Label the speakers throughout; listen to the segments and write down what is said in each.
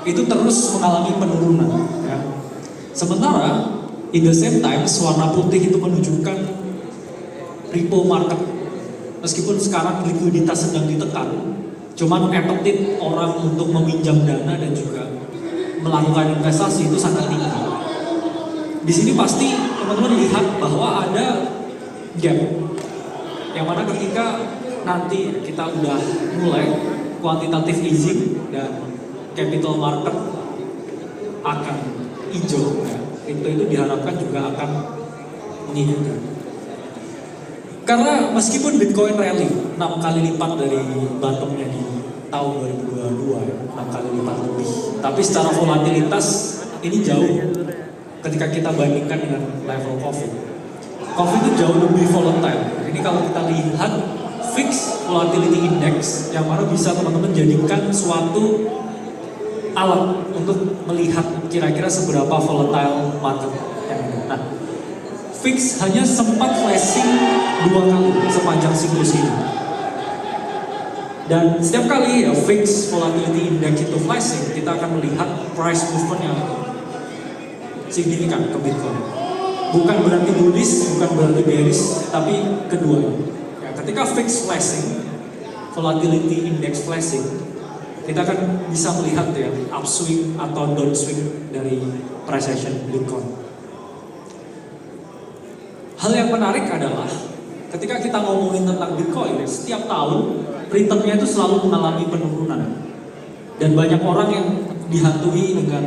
Speaker 1: itu terus mengalami penurunan. Ya. Sementara in the same time warna putih itu menunjukkan repo market. Meskipun sekarang likuiditas sedang ditekan, cuman appetite orang untuk meminjam dana dan juga melakukan investasi itu sangat tinggi. Di sini pasti teman-teman lihat bahwa ada gap, yang mana ketika nanti kita udah mulai quantitative easing dan capital market akan hijau, ya, itu diharapkan juga akan mengikuti. Karena meskipun Bitcoin rally 6 kali lipat dari bottomnya di tahun 2022, ya, 6 kali lipat lebih, tapi secara volatilitas ini jauh ketika kita bandingkan dengan level COVID. COVID itu jauh lebih volatile. Ini kalau kita lihat fixed volatility index, yang mana bisa teman-teman jadikan suatu alat untuk melihat kira-kira seberapa volatile market yang ada. Nah, fix hanya sempat flashing 2 kali sepanjang siklus ini. Dan setiap kali ya fix volatility index itu flashing, kita akan melihat price movement yang signifikan ke Bitcoin. Bukan berarti bullish, bukan berarti bearish, tapi keduanya. Ya, ketika fix flashing, volatility index flashing, kita akan bisa melihat ya upswing atau downswing dari price action Bitcoin. Hal yang menarik adalah ketika kita ngomongin tentang Bitcoin, setiap tahun returnnya itu selalu mengalami penurunan. Dan banyak orang yang dihantui dengan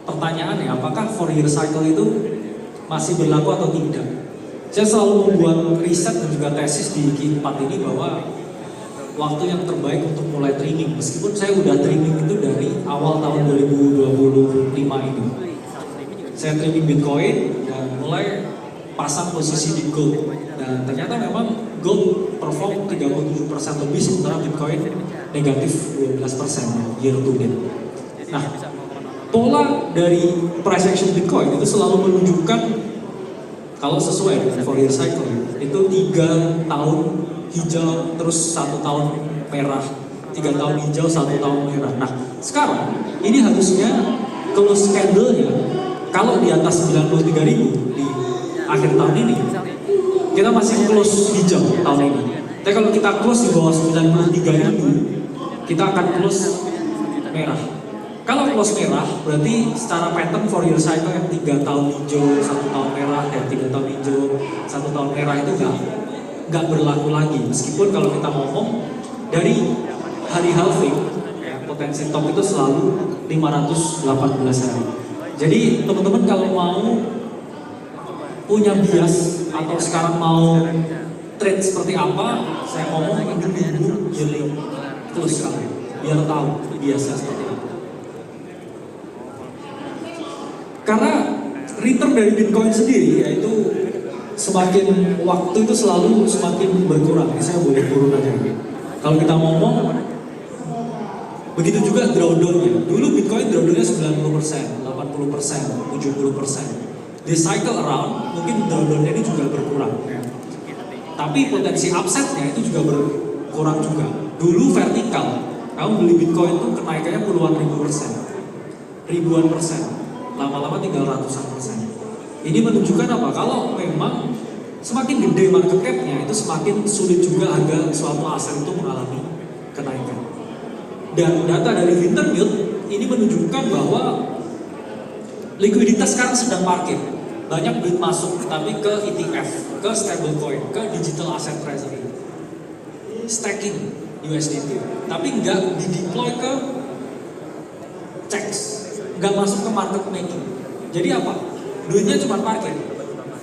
Speaker 1: pertanyaan ya, apakah 4-year cycle itu masih berlaku atau tidak? Saya selalu membuat riset dan juga tesis di Q4 ini bahwa waktu yang terbaik untuk mulai trading, meskipun saya udah trading itu dari awal tahun 2025 ini. Saya trading Bitcoin dan mulai pasang posisi di gold, dan ternyata memang gold perform 37% lebih, sementara Bitcoin negatif 12% year to date. Nah, pola dari price action Bitcoin itu selalu menunjukkan, kalau sesuai dengan 4-year cycle, itu 3 tahun hijau terus 1 tahun merah, 3 tahun hijau 1 tahun merah. Nah, sekarang ini harusnya close candle-nya kalau di atas 93.000 di akhir tahun ini, kita masih close hijau tahun ini. Tapi kalau kita close di bawah 93.000, kita akan close merah. Kalau close merah, berarti secara pattern 4-year cycle yang 3 tahun hijau, 1 tahun merah, dan 3 tahun hijau, 1 tahun merah itu nggak berlaku lagi. Meskipun kalau kita ngomong dari hari halving, ya, potensi top itu selalu 518 hari. Jadi teman-teman kalau mau punya bias atau sekarang mau trade seperti apa, saya ngomong ini dulu yearly terus kali, biar tahu biasa seperti apa. Karena return dari Bitcoin sendiri yaitu semakin waktu itu selalu semakin berkurang. Ini saya boleh turun aja. Kalau kita ngomong begitu juga drawdown-nya. Dulu Bitcoin drawdown-nya 90%, 80%, 70%. Di cycle around mungkin drawdown-nya ini juga berkurang. Ya. Tapi potensi upset-nya itu juga berkurang juga. Dulu vertikal, kamu beli Bitcoin itu kenaikannya puluhan ribu persen, ribuan persen. Lama-lama tinggal ratusan persen. Ini menunjukkan apa? Kalau memang semakin gede market cap-nya, itu semakin sulit juga harga suatu aset itu mengalami kenaikan. Dan data dari Wintermute ini menunjukkan bahwa likuiditas sekarang sedang parkir. Banyak duit masuk, tapi ke ETF, ke stablecoin, ke digital asset treasury, stacking USDT. Tapi nggak dideploy ke checks, nggak masuk ke market making. Jadi apa? Duitnya cuma parkir,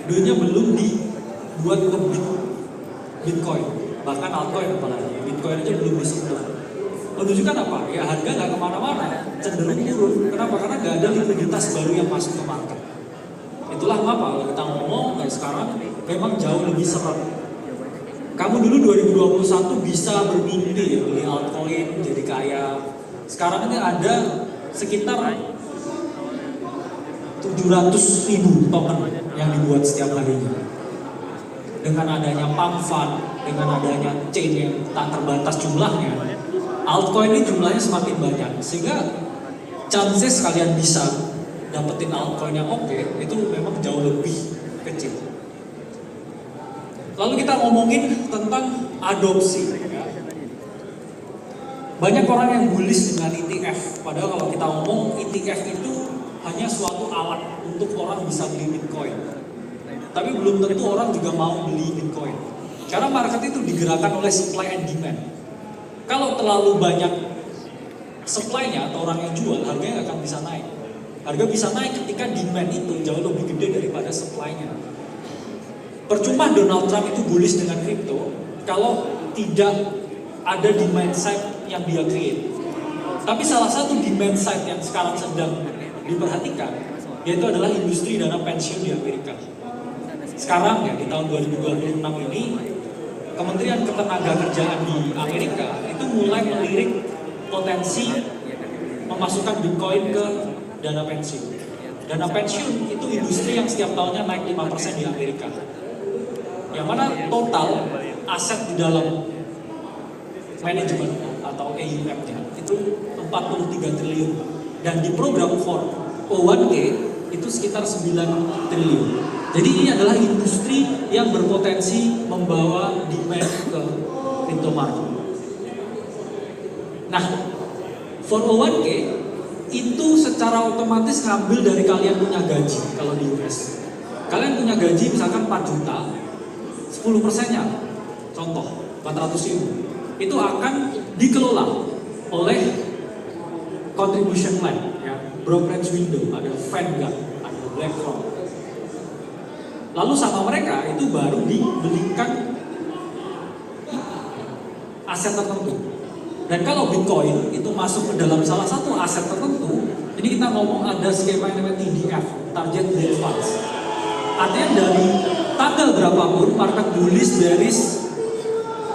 Speaker 1: duitnya belum dibuat ke Bitcoin, bahkan altcoin apalagi. Bitcoin aja belum disentuh. Menunjukkan apa? Ya harga nggak kemana-mana, cenderung turun. Kenapa? Karena nggak ada likuiditas baru yang masuk ke market. Itulah mengapa kalau kita ngomong kayak sekarang memang jauh lebih seret. Kamu dulu 2021 bisa bermimpi ya, beli altcoin jadi kaya. Sekarang ini ada sekitar 700.000 token yang dibuat setiap harinya. Dengan adanya pump fund, dengan adanya chain yang tak terbatas jumlahnya, altcoin ini jumlahnya semakin banyak. Sehingga chances kalian bisa dapetin altcoin yang oke itu memang jauh lebih kecil. Lalu kita ngomongin tentang adopsi. Banyak orang yang bullish dengan ETF, padahal kalau kita ngomong ETF itu hanya suatu alat untuk orang bisa beli Bitcoin. Tapi belum tentu orang juga mau beli Bitcoin. Karena market itu digerakkan oleh supply and demand. Kalau terlalu banyak supply-nya atau orang yang jual, harganya akan bisa naik. Harga bisa naik ketika demand itu jauh lebih gede daripada supply-nya. Percuma Donald Trump itu bullish dengan kripto kalau tidak ada demand side yang dia create. Tapi salah satu demand side yang sekarang sedang diperhatikan yaitu adalah industri dana pensiun di Amerika. Sekarang ya di tahun 2026 ini Kementerian Ketenagakerjaan di Amerika itu mulai melirik potensi memasukkan Bitcoin ke dana pensiun. Dana pensiun itu industri yang setiap tahunnya naik 5% di Amerika. Yang mana total aset di dalam manajemen atau AUM-nya itu 43 triliun dan di program 401k itu sekitar 9 triliun. Jadi ini adalah industri yang berpotensi membawa demand ke crypto market. Nah, 401k itu secara otomatis ngambil dari kalian punya gaji kalau di US. Kalian punya gaji misalkan 4 juta, 10%-nya, contoh 400 ribu, itu akan dikelola oleh contribution plan, ya, brokerage window, ada Vanguard, ada BlackRock. Lalu sama mereka itu baru dibelikan aset tertentu. Dan kalau Bitcoin itu masuk ke dalam salah satu aset tertentu, ini kita ngomong ada skema yang namanya TDF, Target Date Funds. Artinya dari tanggal berapapun market bullish, bearish,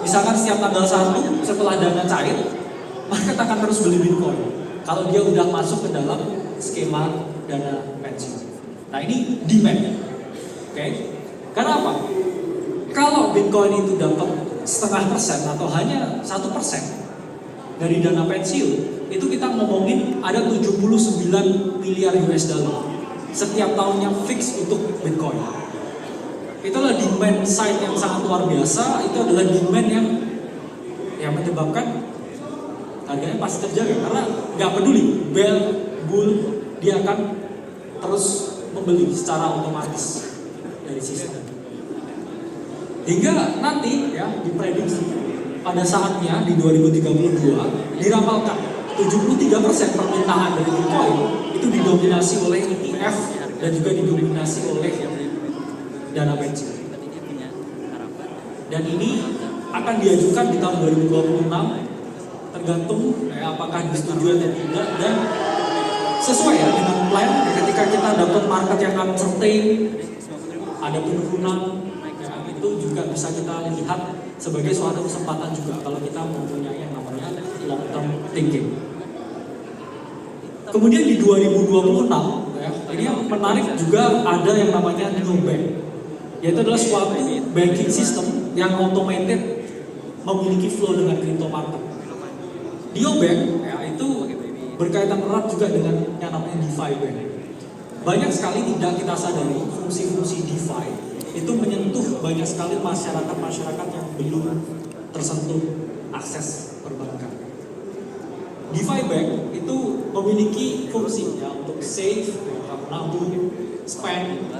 Speaker 1: misalkan setiap tanggal 1 setelah dana cair, market akan terus beli Bitcoin kalau dia udah masuk ke dalam skema dana pensiun. Nah ini demand, oke? Karena apa? Kalau Bitcoin itu dapat 0,5% atau hanya 1% dari dana pensiun, itu kita ngomongin ada 79 miliar US dollar setiap tahunnya fix untuk Bitcoin. Itulah demand side yang sangat luar biasa. Itu adalah demand yang menyebabkan harganya pasti terjaga karena nggak peduli bell, bull, dia akan terus membeli secara otomatis dari sistem. Hingga nanti ya diprediksi pada saatnya di 2032 diramalkan 73% permintaan dari Bitcoin itu didominasi oleh ETF dan juga didominasi oleh dana pensiun. Dan ini akan diajukan di tahun 2026 tergantung apakah disetujui atau tidak dan sesuai ya dengan plan. Ketika kita dapat market yang uncertain, ada penurunan, ya, itu juga bisa kita lihat sebagai suatu kesempatan juga kalau kita mempunyai yang namanya long term thinking. Kemudian di 2026 ya, ini yang menarik juga ada yang namanya neobank, yaitu adalah suatu banking system yang automated memiliki flow dengan crypto market. Neobank ya, itu berkaitan erat juga dengan yang namanya DeFi bank. Banyak sekali tidak kita sadari fungsi-fungsi DeFi itu menyentuh banyak sekali masyarakat yang belum tersentuh akses perbankan. DeFi bank itu memiliki fungsi ya, untuk save, kamu nabung, spend,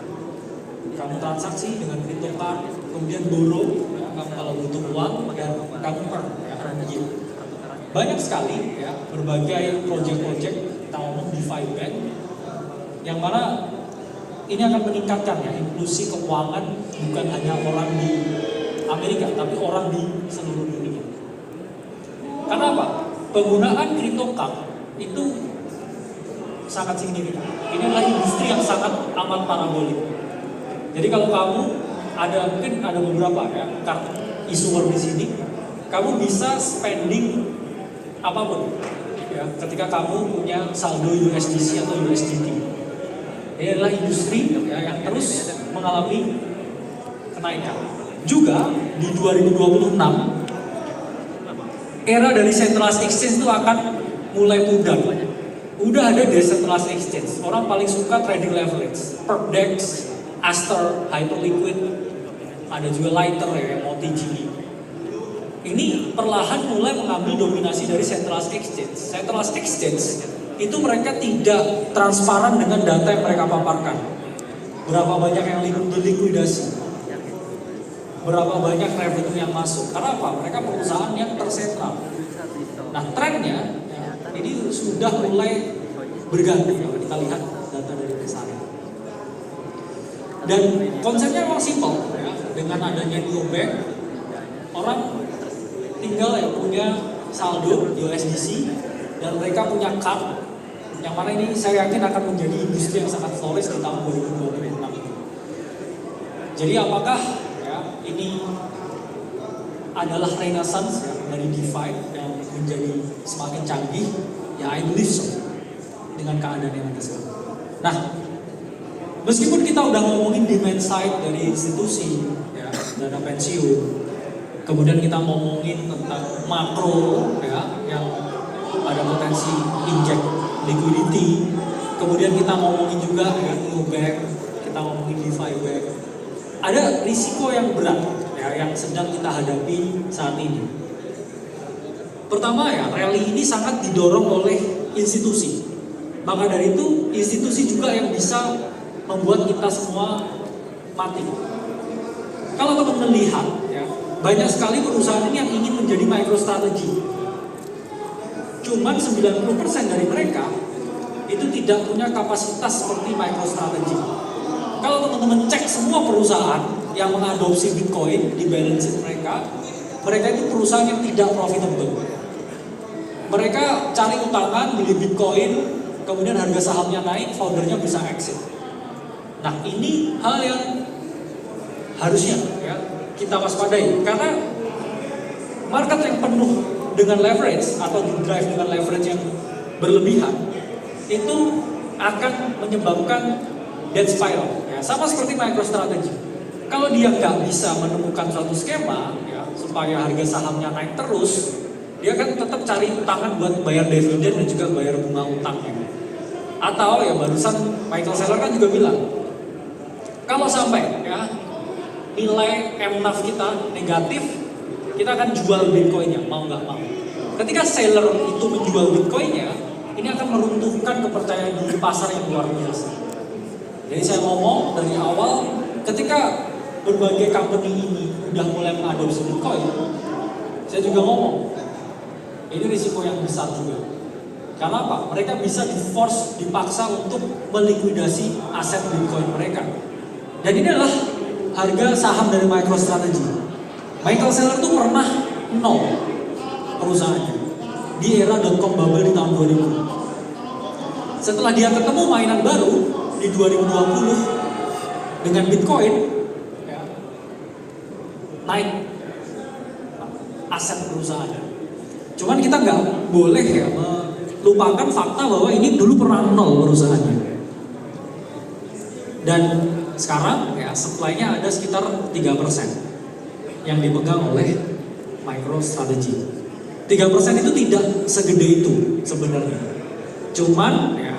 Speaker 1: kamu transaksi dengan crypto card, kemudian borrow, ya, kamu kalau butuh uang, dan kamu earn, ya, earn yield. Banyak sekali ya berbagai project-project kita ngomong DeFi bank yang mana ini akan meningkatkan ya inklusi keuangan bukan hanya orang di Amerika tapi orang di seluruh dunia. Karena apa? Penggunaan cryptocurrency itu sangat signifikan. Ini adalah industri yang sangat amat parabolik. Jadi kalau kamu mungkin ada beberapa ya card issuer di sini, kamu bisa spending apapun ya ketika kamu punya saldo USDC atau USDT. Ini adalah industri ya, yang terus mengalami kenaikan. Juga di 2026 era dari centralized exchange itu akan mulai pudar. Udah ada decentralized exchange. Orang paling suka trading leverage. Perpdex, Aster, Hyperliquid, ada juga Lighter ya, MotoGP. Ini perlahan mulai mengambil dominasi dari centralized exchange. Centralized exchange itu mereka tidak transparan dengan data yang mereka paparkan. Berapa banyak yang berlikuidasi, berapa banyak revenue yang masuk. Karena apa? Mereka perusahaan yang tersentral. Nah trennya ya, ini sudah mulai berganti. Kalau kita lihat data dari Tesari. Dan konsepnya memang simpel ya. Dengan adanya neobank, orang tinggal ya punya saldo USDC dan mereka punya card yang mana ini saya yakin akan menjadi industri yang sangat flourish di tahun 2026. Jadi apakah ya, ini adalah renaissance ya, dari DeFi yang menjadi semakin canggih? Ya I believe so dengan keadaan yang ada sekarang. Nah, meskipun kita udah ngomongin demand side dari institusi ya, dana pensiun, kemudian kita ngomongin tentang makro ya, yang ada potensi inject liquidity, kemudian kita ngomongin juga ya, neobank, kita ngomongin DeFi bank. Ada risiko yang berat ya, yang sedang kita hadapi saat ini. Pertama ya, rally ini sangat didorong oleh institusi. Maka dari itu, institusi juga yang bisa membuat kita semua mati. Kalau teman-teman lihat ya, banyak sekali perusahaan ini yang ingin menjadi MicroStrategy. Cuman 90% dari mereka itu tidak punya kapasitas seperti MicroStrategy. Kalau teman-teman cek semua perusahaan yang mengadopsi Bitcoin di balance sheet mereka, mereka itu perusahaan yang tidak profitable. Mereka cari utangan, beli Bitcoin, kemudian harga sahamnya naik, foundernya bisa exit. Nah ini hal yang harusnya ya, kita waspadai, karena market yang penuh dengan leverage atau drive dengan leverage yang berlebihan itu akan menyebabkan debt spiral ya, sama seperti MicroStrategy. Kalau dia nggak bisa menemukan suatu skema ya, supaya harga sahamnya naik terus, dia kan tetap cari utangan buat bayar dividen dan juga bayar bunga utangnya. Atau ya barusan Michael Saylor kan juga bilang, kalau sampai ya nilai MNAV kita negatif, kita akan jual Bitcoinnya, mau nggak mau. Ketika seller itu menjual Bitcoinnya, ini akan meruntuhkan kepercayaan di pasar yang luar biasa. Jadi saya ngomong dari awal, ketika berbagai company ini udah mulai mengadopsi Bitcoin, saya juga ngomong, ini risiko yang besar juga. Karena apa? Mereka bisa di-force, dipaksa untuk melikuidasi aset Bitcoin mereka. Dan ini adalah harga saham dari MicroStrategy. Michael Saylor tuh pernah nol perusahaannya di era .com bubble di tahun 2000. Setelah dia ketemu mainan baru di 2020 dengan Bitcoin, ya, naik aset perusahaannya. Cuman kita nggak boleh ya melupakan fakta bahwa ini dulu pernah nol perusahaannya. Dan sekarang ya supply-nya ada sekitar 3% yang dipegang oleh MicroStrategy. 3% itu tidak segede itu sebenarnya. Cuman ya,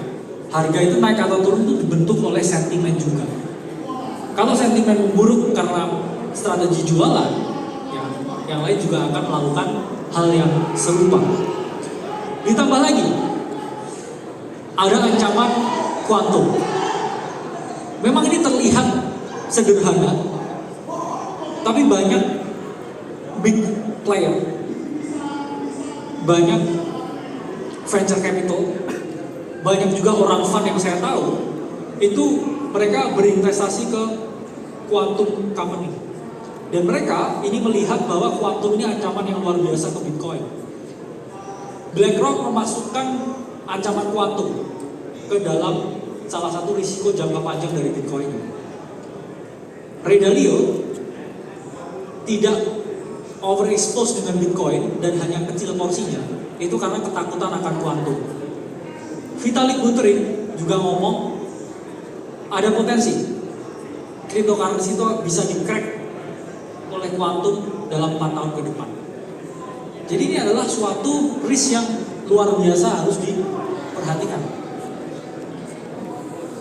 Speaker 1: harga itu naik atau turun itu dibentuk oleh sentimen juga. Kalau sentimen buruk karena strategi jualan, ya, yang lain juga akan melakukan hal yang serupa. Ditambah lagi, ada ancaman kuantum. Memang ini terlihat sederhana, tapi banyak big player, banyak venture capital, banyak juga orang fund yang saya tahu, itu mereka berinvestasi ke quantum company. Dan mereka ini melihat bahwa quantum ini ancaman yang luar biasa ke Bitcoin. BlackRock memasukkan ancaman quantum ke dalam salah satu risiko jangka panjang dari Bitcoin. Ray Dalio tidak overexpose dengan Bitcoin dan hanya kecil porsinya, itu karena ketakutan akan kuantum. Vitalik Buterin juga ngomong ada potensi cryptocurrency itu bisa di-crack oleh kuantum dalam 4 tahun ke depan. Jadi ini adalah suatu risk yang luar biasa harus diperhatikan.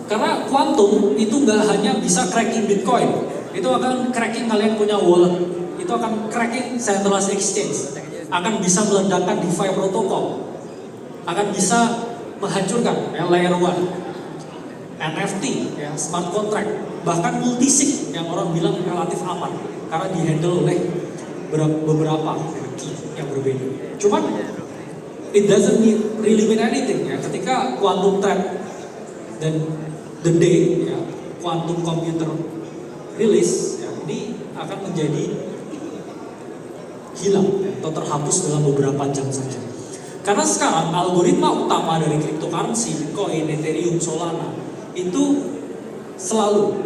Speaker 1: Karena kuantum itu nggak hanya bisa cracking Bitcoin, itu akan cracking kalian punya wallet, itu akan cracking centralized exchange, akan bisa meledakkan DeFi protokol, akan bisa menghancurkan layer 1, NFT, ya, smart contract, bahkan multisig yang orang bilang relatif aman karena dihandle oleh beberapa key yang berbeda. Cuman it doesn't really mean anything ya ketika quantum trap dan the day ya quantum computer release ya, ini akan menjadi hilang ya, atau terhapus dalam beberapa jam saja. Karena sekarang algoritma utama dari cryptocurrency, Bitcoin, Ethereum, Solana itu selalu